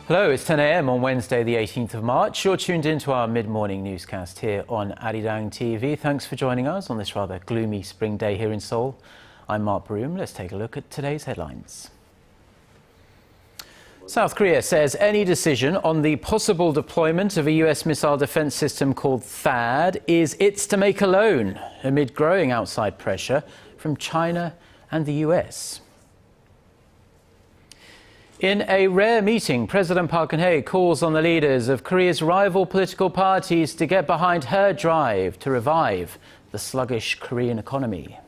Hello, it's 10 a.m. on Wednesday, the 18th of March. You're tuned into our mid-morning newscast here on ARIRANG TV. Thanks for joining us on this rather gloomy spring day here in Seoul. I'm Mark Broome. Let's take a look at today's headlines. South Korea says any decision on the possible deployment of a US missile defense system called THAAD is its to make alone, amid growing outside pressure from China and the US. In a rare meeting, President Park Geun-hye calls on the leaders of Korea's rival political parties to get behind her drive to revive the sluggish Korean economy.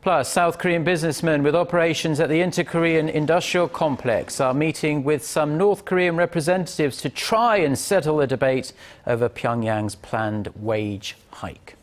Plus, South Korean businessmen with operations at the Kaesong Industrial Complex are meeting with some North Korean representatives to try and settle a debate over Pyongyang's planned wage hike.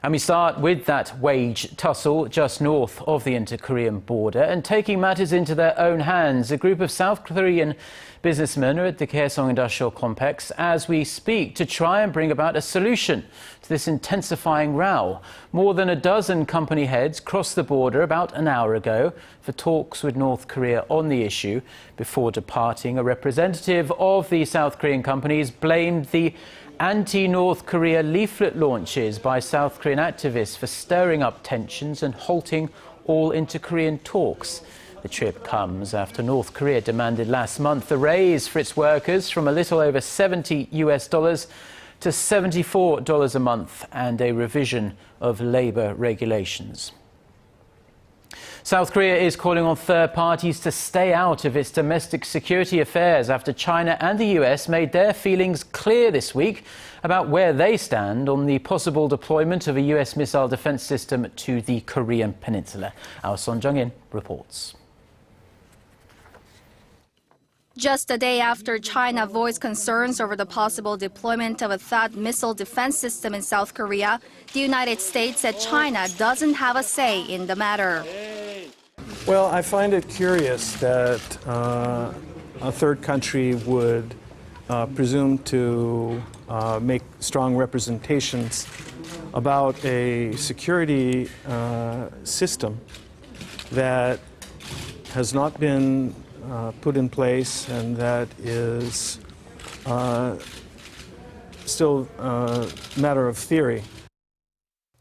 And we start with that wage tussle just north of the inter-Korean border. And taking matters into their own hands, a group of South Korean businessmen are at the Kaesong Industrial Complex as we speak to try and bring about a solution to this intensifying row. More than a dozen company heads crossed the border about an hour ago for talks with North Korea on the issue. Before departing, a representative of the South Korean companies blamed the anti-North Korea leaflet launches by South Korean activists for stirring up tensions and halting all inter-Korean talks. The trip comes after North Korea demanded last month a raise for its workers from a little over $70 to $74 a month and a revision of labor regulations. South Korea is calling on third parties to stay out of its domestic security affairs after China and the US made their feelings clear this week about where they stand on the possible deployment of a US missile defense system to the Korean peninsula. Our Son Jung-in reports. Just a day after China voiced concerns over the possible deployment of a THAAD missile defense system in South Korea, the United States said China doesn't have a say in the matter. Well, I find it curious that a third country would presume to make strong representations about a security system that has not been put in place and that is still a matter of theory.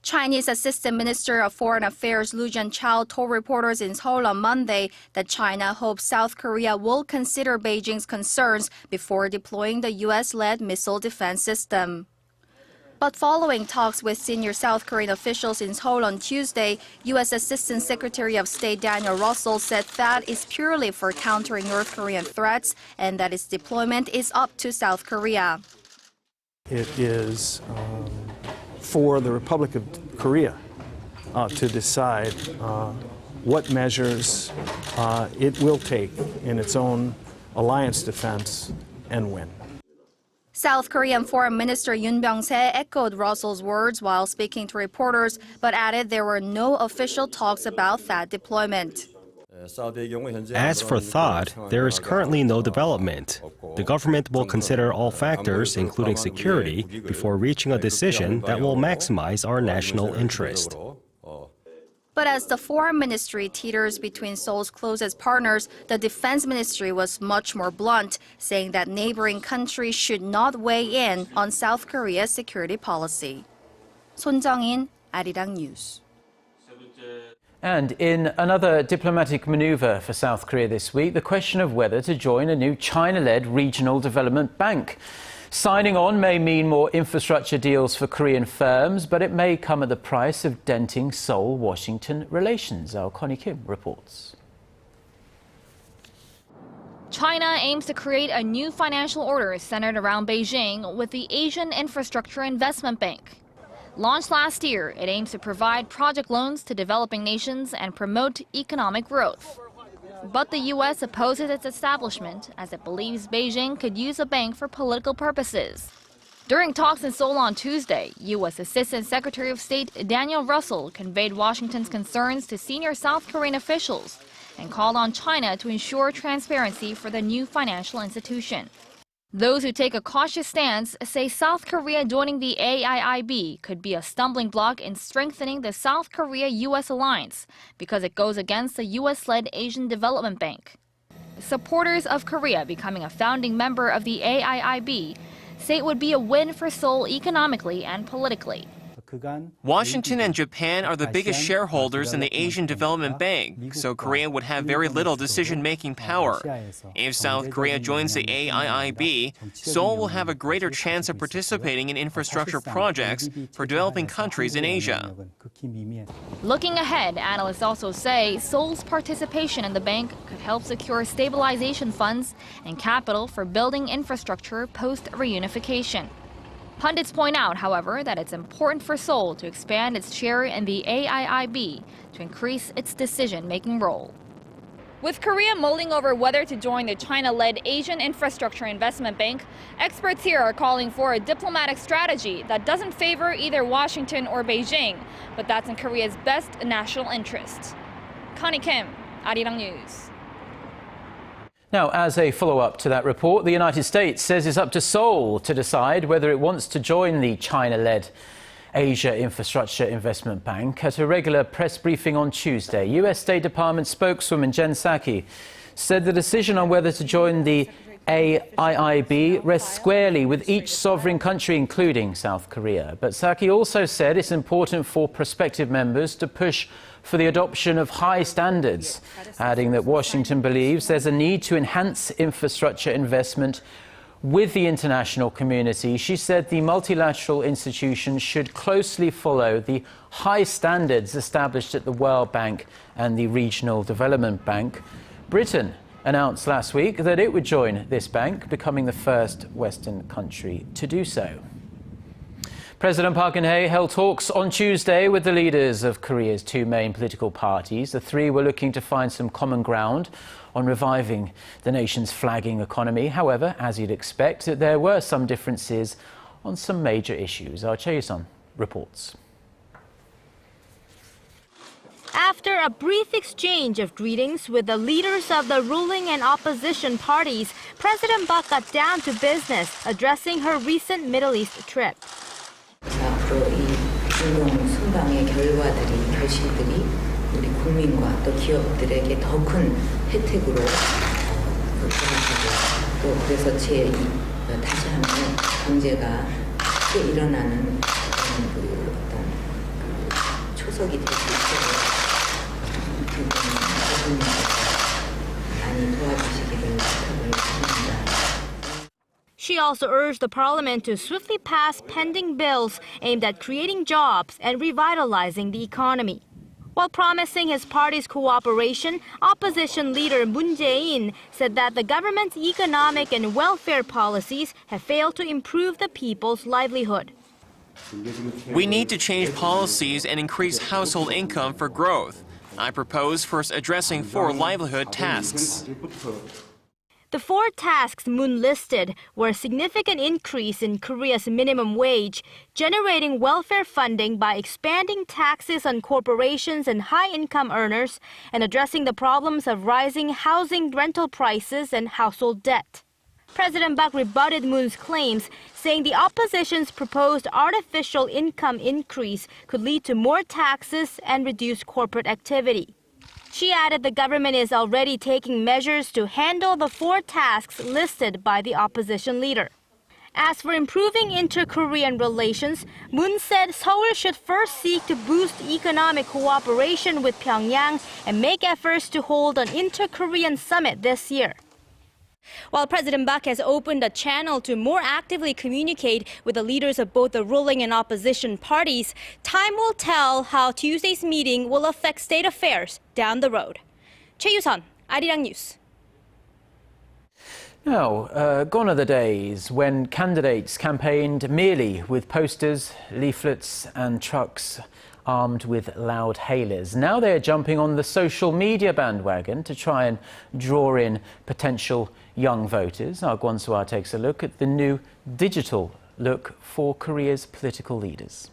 Chinese Assistant Minister of Foreign Affairs Lu Jianchao told reporters in Seoul on Monday that China hopes South Korea will consider Beijing's concerns before deploying the U.S.-led missile defense system. But following talks with senior South Korean officials in Seoul on Tuesday, U.S. Assistant Secretary of State Daniel Russell said that is purely for countering North Korean threats and that its deployment is up to South Korea. It is for the Republic of Korea to decide what measures it will take in its own alliance defense and when. South Korean Foreign Minister Yoon Byung-se echoed Russell's words while speaking to reporters, but added there were no official talks about that deployment. As for THAAD, there is currently no development. The government will consider all factors, including security, before reaching a decision that will maximize our national interest. But as the Foreign Ministry teeters between Seoul's closest partners, the Defense Ministry was much more blunt, saying that neighboring countries should not weigh in on South Korea's security policy. Son Jung-in, ARIRANG News. And in another diplomatic maneuver for South Korea this week, the question of whether to join a new China-led regional development bank. Signing on may mean more infrastructure deals for Korean firms, but it may come at the price of denting Seoul-Washington relations. Our Connie Kim reports. China aims to create a new financial order centered around Beijing with the Asian Infrastructure Investment Bank. Launched last year, it aims to provide project loans to developing nations and promote economic growth. But the U.S. opposes its establishment as it believes Beijing could use the bank for political purposes. During talks in Seoul on Tuesday, U.S. Assistant Secretary of State Daniel Russell conveyed Washington's concerns to senior South Korean officials and called on China to ensure transparency for the new financial institution. Those who take a cautious stance say South Korea joining the AIIB could be a stumbling block in strengthening the South Korea-U.S. alliance because it goes against the U.S.-led Asian Development Bank. Supporters of Korea becoming a founding member of the AIIB say it would be a win for Seoul economically and politically. Washington and Japan are the biggest shareholders in the Asian Development Bank, so Korea would have very little decision-making power. If South Korea joins the AIIB, Seoul will have a greater chance of participating in infrastructure projects for developing countries in Asia. Looking ahead, analysts also say Seoul's participation in the bank could help secure stabilization funds and capital for building infrastructure post-reunification. Pundits point out, however, that it's important for Seoul to expand its share in the AIIB to increase its decision-making role. With Korea mulling over whether to join the China-led Asian Infrastructure Investment Bank, experts here are calling for a diplomatic strategy that doesn't favor either Washington or Beijing, but that's in Korea's best national interest. Connie Kim, ARIRANG News. Now, as a follow-up to that report, the United States says it's up to Seoul to decide whether it wants to join the China-led Asia Infrastructure Investment Bank. At a regular press briefing on Tuesday, U.S. State Department spokeswoman Jen Psaki said the decision on whether to join the AIIB rests squarely with each sovereign country, including South Korea. But Psaki also said it's important for prospective members to push for the adoption of high standards, adding that Washington believes there's a need to enhance infrastructure investment with the international community. She said the multilateral institutions should closely follow the high standards established at the World Bank and the Regional Development Bank. Britain announced last week that it would join this bank, becoming the first Western country to do so. President Park Geun-hye held talks on Tuesday with the leaders of Korea's two main political parties. The three were looking to find some common ground on reviving the nation's flagging economy. However, as you'd expect, there were some differences on some major issues. Our Chae-son reports. After a brief exchange of greetings with the leaders of the ruling and opposition parties, President Park got down to business, addressing her recent Middle East trip. 앞으로 이 중동 순방의 결과들이 결실들이 우리 국민과 또 기업들에게 더 큰 혜택으로 전해지고 또 그래서 다시 한번 경제가 크게 일어나는 어떤 초석이 될 수 있도록 많이 도와주시기를 부탁드립니다. She also urged the parliament to swiftly pass pending bills aimed at creating jobs and revitalizing the economy. While promising his party's cooperation, opposition leader Moon Jae-in said that the government's economic and welfare policies have failed to improve the people's livelihood. We need to change policies and increase household income for growth. I propose first addressing 4 livelihood tasks. The 4 tasks Moon listed were a significant increase in Korea's minimum wage, generating welfare funding by expanding taxes on corporations and high-income earners, and addressing the problems of rising housing rental prices and household debt. President Park rebutted Moon's claims, saying the opposition's proposed artificial income increase could lead to more taxes and reduce corporate activity. She added the government is already taking measures to handle the 4 tasks listed by the opposition leader. As for improving inter-Korean relations, Moon said Seoul should first seek to boost economic cooperation with Pyongyang and make efforts to hold an inter-Korean summit this year. While President Park has opened a channel to more actively communicate with the leaders of both the ruling and opposition parties, time will tell how Tuesday's meeting will affect state affairs down the road. Chae-son, ARIRANG News. Now, gone are the days when candidates campaigned merely with posters, leaflets and trucks armed with loud hailers. Now they are jumping on the social media bandwagon to try and draw in potential young voters. Our Kwon Soo-ah takes a look at the new digital look for Korea's political leaders.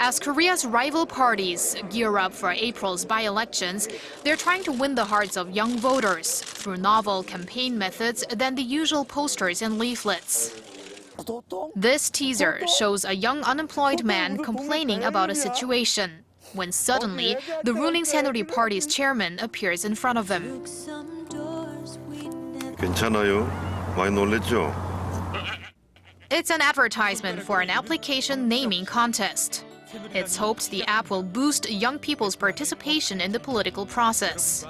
As Korea's rival parties gear up for April's by-elections, they're trying to win the hearts of young voters through novel campaign methods than the usual posters and leaflets. This teaser shows a young unemployed man complaining about a situation, when suddenly the ruling Saenuri Party's chairman appears in front of him. 괜찮아요. 많이 놀랬죠? It's an advertisement for an application naming contest. It's hoped the app will boost young people's participation in the political process.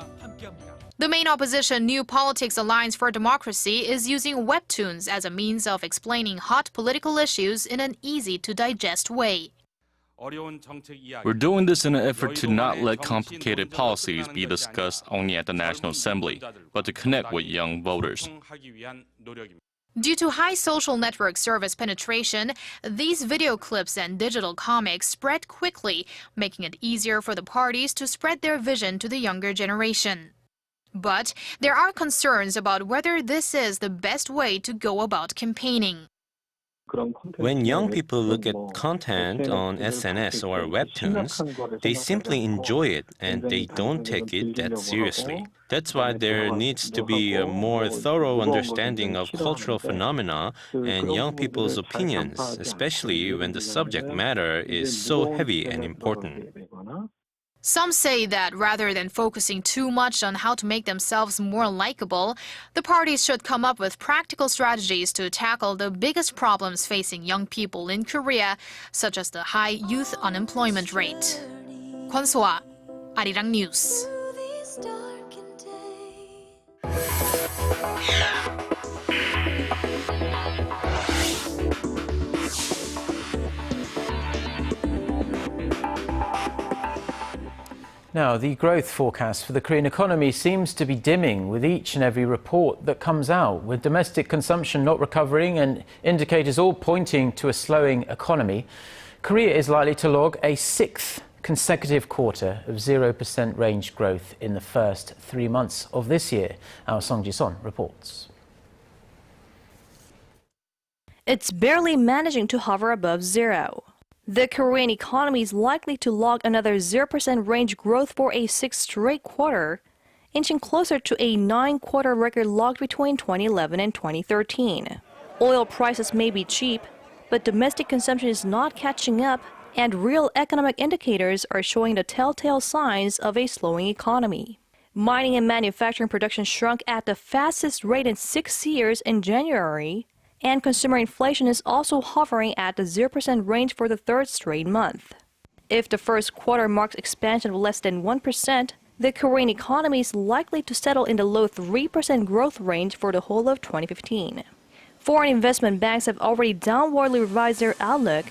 The main opposition New Politics Alliance for Democracy is using webtoons as a means of explaining hot political issues in an easy-to-digest way. We're doing this in an effort to not let complicated policies be discussed only at the National Assembly, but to connect with young voters. Due to high social network service penetration, these video clips and digital comics spread quickly, making it easier for the parties to spread their vision to the younger generation. But there are concerns about whether this is the best way to go about campaigning. When young people look at content on SNS or webtoons, they simply enjoy it and they don't take it that seriously. That's why there needs to be a more thorough understanding of cultural phenomena and young people's opinions, especially when the subject matter is so heavy and important. Some say that rather than focusing too much on how to make themselves more likable, the parties should come up with practical strategies to tackle the biggest problems facing young people in Korea, such as the high youth unemployment rate. Kwon So-ah, Arirang News. Now, the growth forecast for the Korean economy seems to be dimming with each and every report that comes out, with domestic consumption not recovering and indicators all pointing to a slowing economy. Korea is likely to log a sixth consecutive quarter of 0% range growth in the first 3 months of this year. Our Song Ji-son reports. It's barely managing to hover above zero. The Korean economy is likely to log another 0% range growth for a sixth straight quarter, inching closer to a 9-quarter record logged between 2011 and 2013. Oil prices may be cheap, but domestic consumption is not catching up, and real economic indicators are showing the telltale signs of a slowing economy. Mining and manufacturing production shrunk at the fastest rate in 6 years in January, and consumer inflation is also hovering at the 0% range for the third straight month. If the first quarter marks expansion of less than 1%, the Korean economy is likely to settle in the low 3% growth range for the whole of 2015. Foreign investment banks have already downwardly revised their outlook,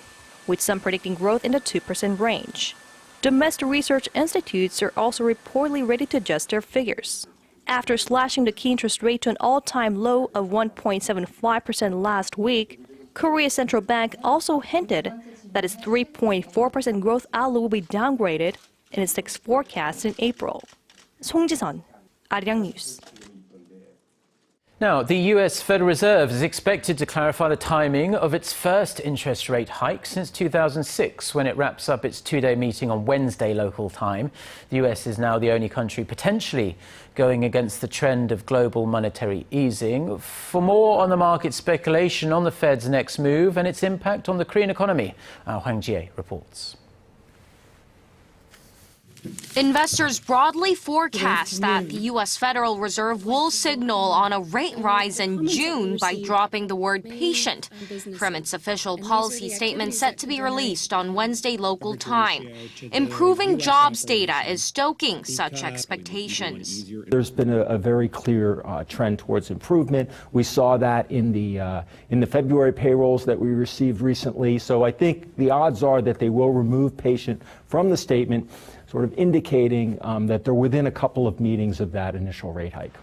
with some predicting growth in the 2% range. Domestic research institutes are also reportedly ready to adjust their figures. After slashing the key interest rate to an all-time low of 1.75% last week, Korea's central bank also hinted that its 3.4% growth outlook will be downgraded in its next forecast in April. Song Ji-son, Arirang News. Now, the U.S. Federal Reserve is expected to clarify the timing of its first interest rate hike since 2006, when it wraps up its 2-day meeting on Wednesday local time. The U.S. is now the only country potentially going against the trend of global monetary easing. For more on the market speculation on the Fed's next move and its impact on the Korean economy, our Hwang Ji-hye reports. Investors broadly forecast that the U.S. Federal Reserve will signal on a rate rise in June by dropping the word patient from its official policy statement set to be released on Wednesday local time. Improving jobs data is stoking such expectations. There's been a very clear trend towards improvement. We saw that in the February payrolls that we received recently. So I think the odds are that they will remove patient from the statement, sort of indicating that they're within a couple of meetings of that initial rate hike.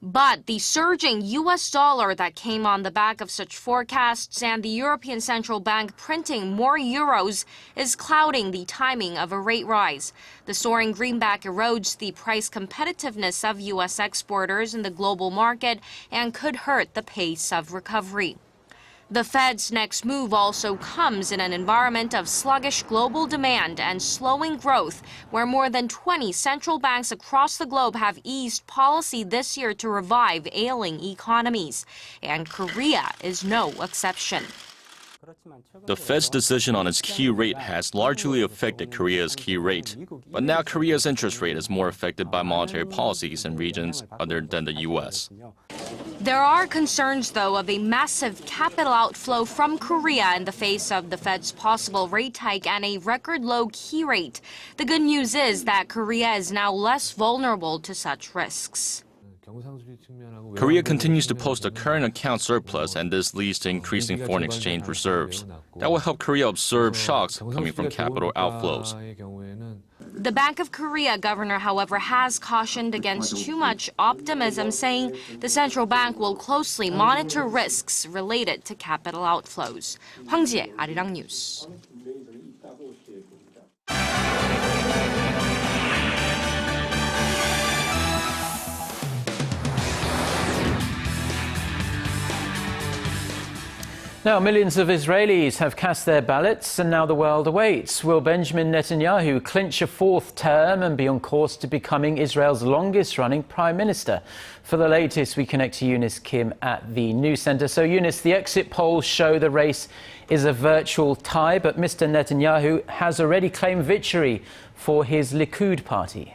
But the surging U.S. dollar that came on the back of such forecasts and the European Central Bank printing more euros is clouding the timing of a rate rise. The soaring greenback erodes the price competitiveness of U.S. exporters in the global market and could hurt the pace of recovery. The Fed's next move also comes in an environment of sluggish global demand and slowing growth, where more than 20 central banks across the globe have eased policy this year to revive ailing economies. And Korea is no exception. The Fed's decision on its key rate has largely affected Korea's key rate. But now Korea's interest rate is more affected by monetary policies in regions other than the U.S. There are concerns, though, of a massive capital outflow from Korea in the face of the Fed's possible rate hike and a record low key rate. The good news is that Korea is now less vulnerable to such risks. Korea continues to post a current account surplus, and this leads to increasing foreign exchange reserves. That will help Korea absorb shocks coming from capital outflows. The Bank of Korea governor, however, has cautioned against too much optimism, saying the central bank will closely monitor risks related to capital outflows. Hwang Ji-hye, Arirang News. Now, millions of Israelis have cast their ballots, and now the world awaits. Will Benjamin Netanyahu clinch a fourth term and be on course to becoming Israel's longest-running prime minister? For the latest, we connect to Eunice Kim at the News Center. So, Eunice, the exit polls show the race is a virtual tie, but Mr. Netanyahu has already claimed victory for his Likud party.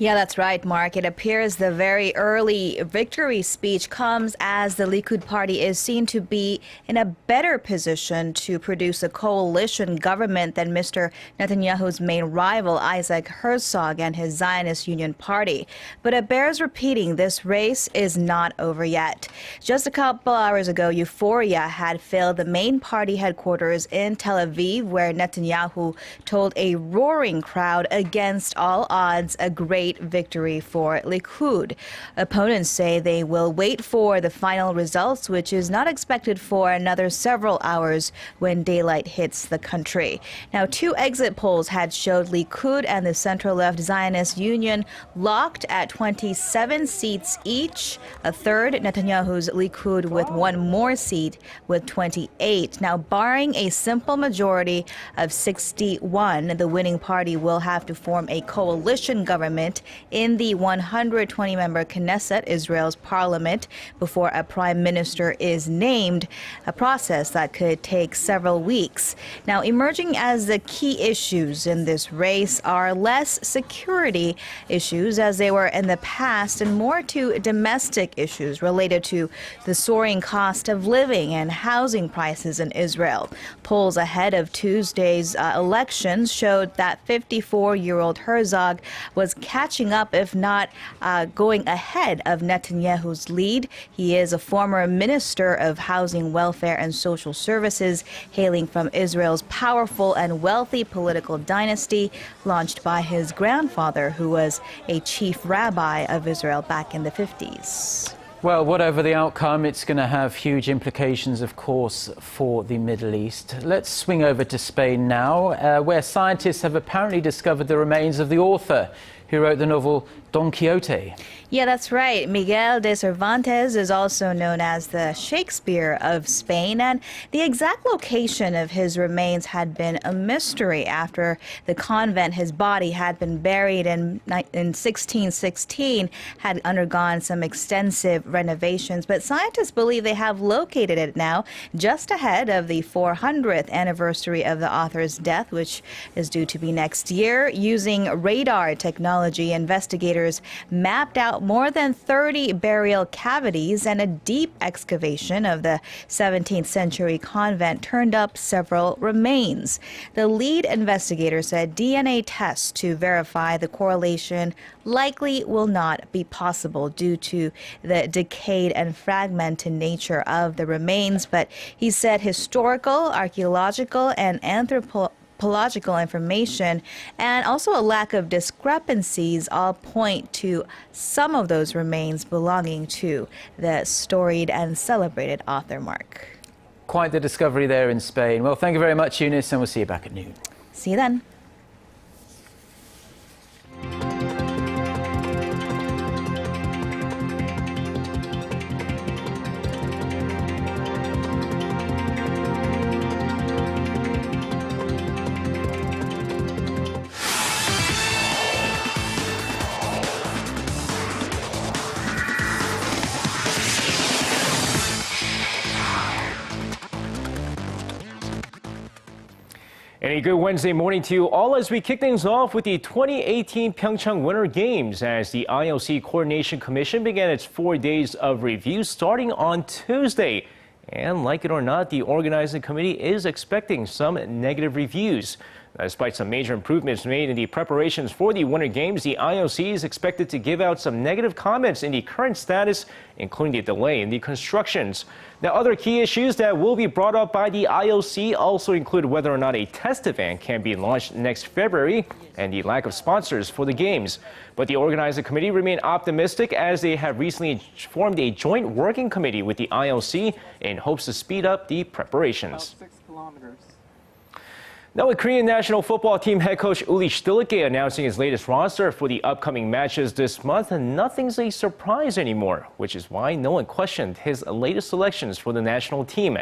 Yeah, that's right, Mark. It appears the very early victory speech comes as the Likud party is seen to be in a better position to produce a coalition government than Mr. Netanyahu's main rival, Isaac Herzog, and his Zionist Union party. But it bears repeating, this race is not over yet. Just a couple hours ago, euphoria had filled the main party headquarters in Tel Aviv, where Netanyahu told a roaring crowd against all odds a great victory for Likud. Opponents say they will wait for the final results, which is not expected for another several hours when daylight hits the country. Now, two exit polls had showed Likud and the center-left Zionist Union locked at 27 seats each. A third, Netanyahu's Likud, with one more seat with 28. Now, barring a simple majority of 61, the winning party will have to form a coalition government in the 120-member Knesset, Israel's parliament, before a prime minister is named, a process that could take several weeks. Now, emerging as the key issues in this race are less security issues as they were in the past and more to domestic issues related to the soaring cost of living and housing prices in Israel. Polls ahead of Tuesday's elections showed that 54-year-old Herzog was catching up, if not going ahead of Netanyahu's lead. He is a former minister of housing, welfare, and social services, hailing from Israel's powerful and wealthy political dynasty launched by his grandfather, who was a chief rabbi of Israel back in the 50s. Well, whatever the outcome, it's going to have huge implications, of course, for the Middle East. Let's swing over to Spain now, where scientists have apparently discovered the remains of the author who wrote the novel Don Quixote. Yeah, that's right. Miguel de Cervantes is also known as the Shakespeare of Spain, and the exact location of his remains had been a mystery after the convent his body had been buried in 1616 had undergone some extensive renovations. But scientists believe they have located it now, just ahead of the 400th anniversary of the author's death, which is due to be next year. Using radar technology, investigators mapped out more than 30 burial cavities, and a deep excavation of the 17th century convent turned up several remains. The lead investigator said DNA tests to verify the correlation likely will not be possible due to the decayed and fragmented nature of the remains, but he said historical, archaeological, and anthropological information and also a lack of discrepancies all point to some of those remains belonging to the storied and celebrated author, Mark. Quite the discovery there in Spain. Well, thank you very much, Eunice, and we'll see you back at noon. See you then. And a good Wednesday morning to you all as we kick things off with the 2018 Pyeongchang Winter Games as the IOC Coordination Commission began its 4 days of review starting on Tuesday. And like it or not, the organizing committee is expecting some negative reviews. Despite some major improvements made in the preparations for the Winter Games, the IOC is expected to give out some negative comments in the current status, including the delay in the constructions. Now, other key issues that will be brought up by the IOC also include whether or not a test event can be launched next February and the lack of sponsors for the Games. But the organizing committee remain optimistic as they have recently formed a joint working committee with the IOC in hopes to speed up the preparations. Now, with Korean national football team head coach Uli Stilleke announcing his latest roster for the upcoming matches this month, nothing's a surprise anymore, which is why no one questioned his latest selections for the national team.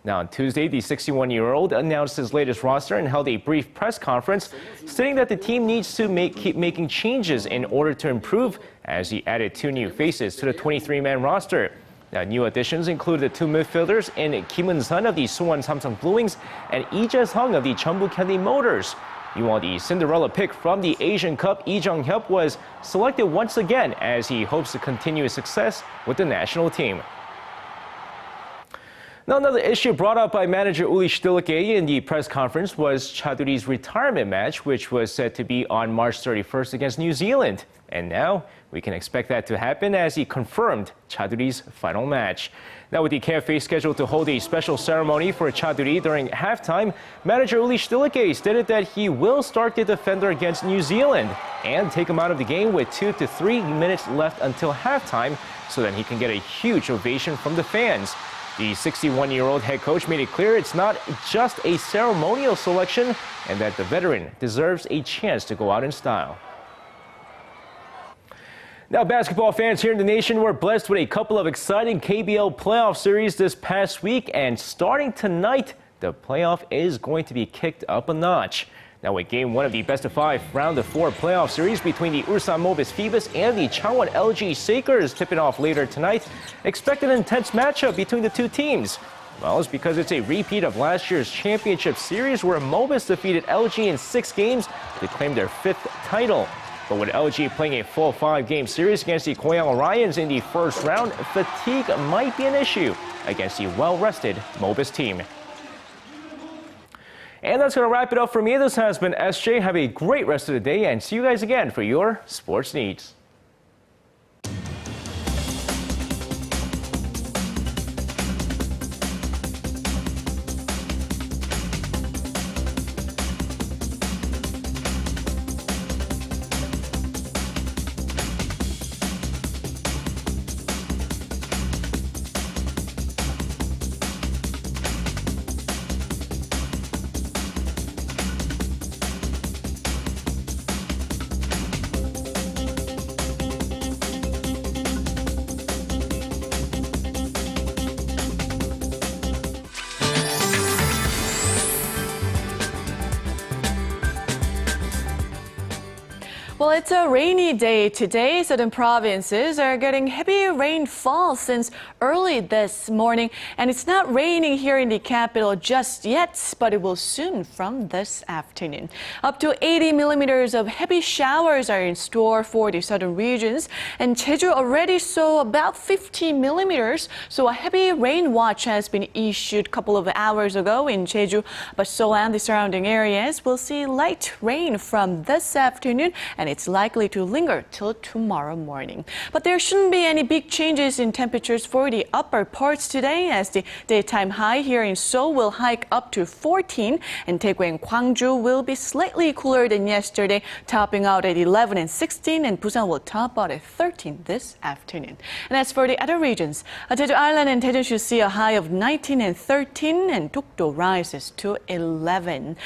Now, on Tuesday, the 61-year-old announced his latest roster and held a brief press conference, stating that the team needs to keep making changes in order to improve, as he added 2 new faces to the 23-man roster. Now, new additions include the 2 midfielders in Kim Eun-sun of the Suwon Samsung Blue Wings and Lee Jae-sung of the Jeonbuk Hyundai Motors. Meanwhile, the Cinderella pick from the Asian Cup, Lee Jung-hyuk, was selected once again as he hopes to continue his success with the national team. Now, another issue brought up by manager Uli Stilleke in the press conference was Chaduri's retirement match, which was set to be on March 31st against New Zealand. And now we can expect that to happen as he confirmed Chaduri's final match. Now, with the KFA scheduled to hold a special ceremony for Chaduri during halftime, manager Uli Stilleke stated that he will start the defender against New Zealand and take him out of the game with 2 to 3 minutes left until halftime so that he can get a huge ovation from the fans. The 61-year-old head coach made it clear it's not just a ceremonial selection and that the veteran deserves a chance to go out in style. Now, basketball fans here in the nation were blessed with a couple of exciting KBL playoff series this past week, and starting tonight, the playoff is going to be kicked up a notch. Now, with Game 1 of the best-of-5 round-of-4 playoff series between the Ulsan Mobis Phoebus and the Changwon LG Sakers tipping off later tonight, expect an intense matchup between the two teams. Well, it's because it's a repeat of last year's championship series where Mobis defeated LG in 6 games to claim their 5th title. But with LG playing a full 5-game series against the Goyang Orions in the first round, fatigue might be an issue against the well-rested Mobis team. And that's going to wrap it up for me. This has been SJ. Have a great rest of the day and see you guys again for your sports needs. Well, it's a rainy day today. Southern provinces are getting heavy rainfall since early this morning. And it's not raining here in the capital just yet, but it will soon from this afternoon. Up to 80 millimeters of heavy showers are in store for the southern regions. And Jeju already saw about 50 millimeters. So a heavy rain watch has been issued a couple of hours ago in Jeju. But Seoul and the surrounding areas will see light rain from this afternoon. And it's likely to linger till tomorrow morning. But there shouldn't be any big changes in temperatures for the upper parts today, as the daytime high here in Seoul will hike up to 14, and Daegu and Gwangju will be slightly cooler than yesterday, topping out at 11 and 16, and Busan will top out at 13 this afternoon. And as for the other regions, Jeju Island and Daejeon should see a high of 19 and 13, and Dokdo rises to 11.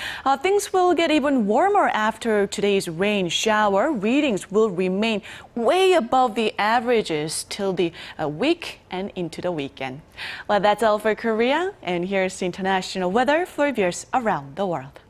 Things will get even warmer after today's rain shower. Readings will remain way above the averages till the week and into the weekend. Well, that's all for Korea, and here's the international weather for viewers around the world.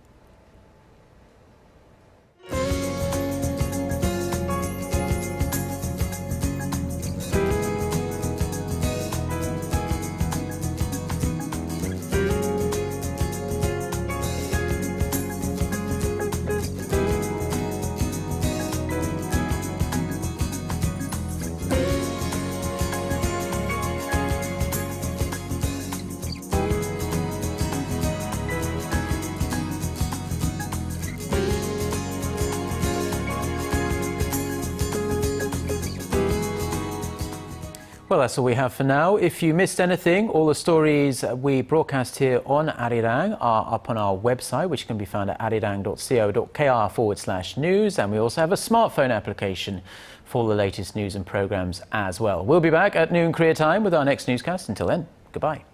Well, that's all we have for now. If you missed anything, all the stories we broadcast here on Arirang are up on our website, which can be found at arirang.co.kr/news. And we also have a smartphone application for the latest news and programs as well. We'll be back at noon Korea time with our next newscast. Until then, goodbye.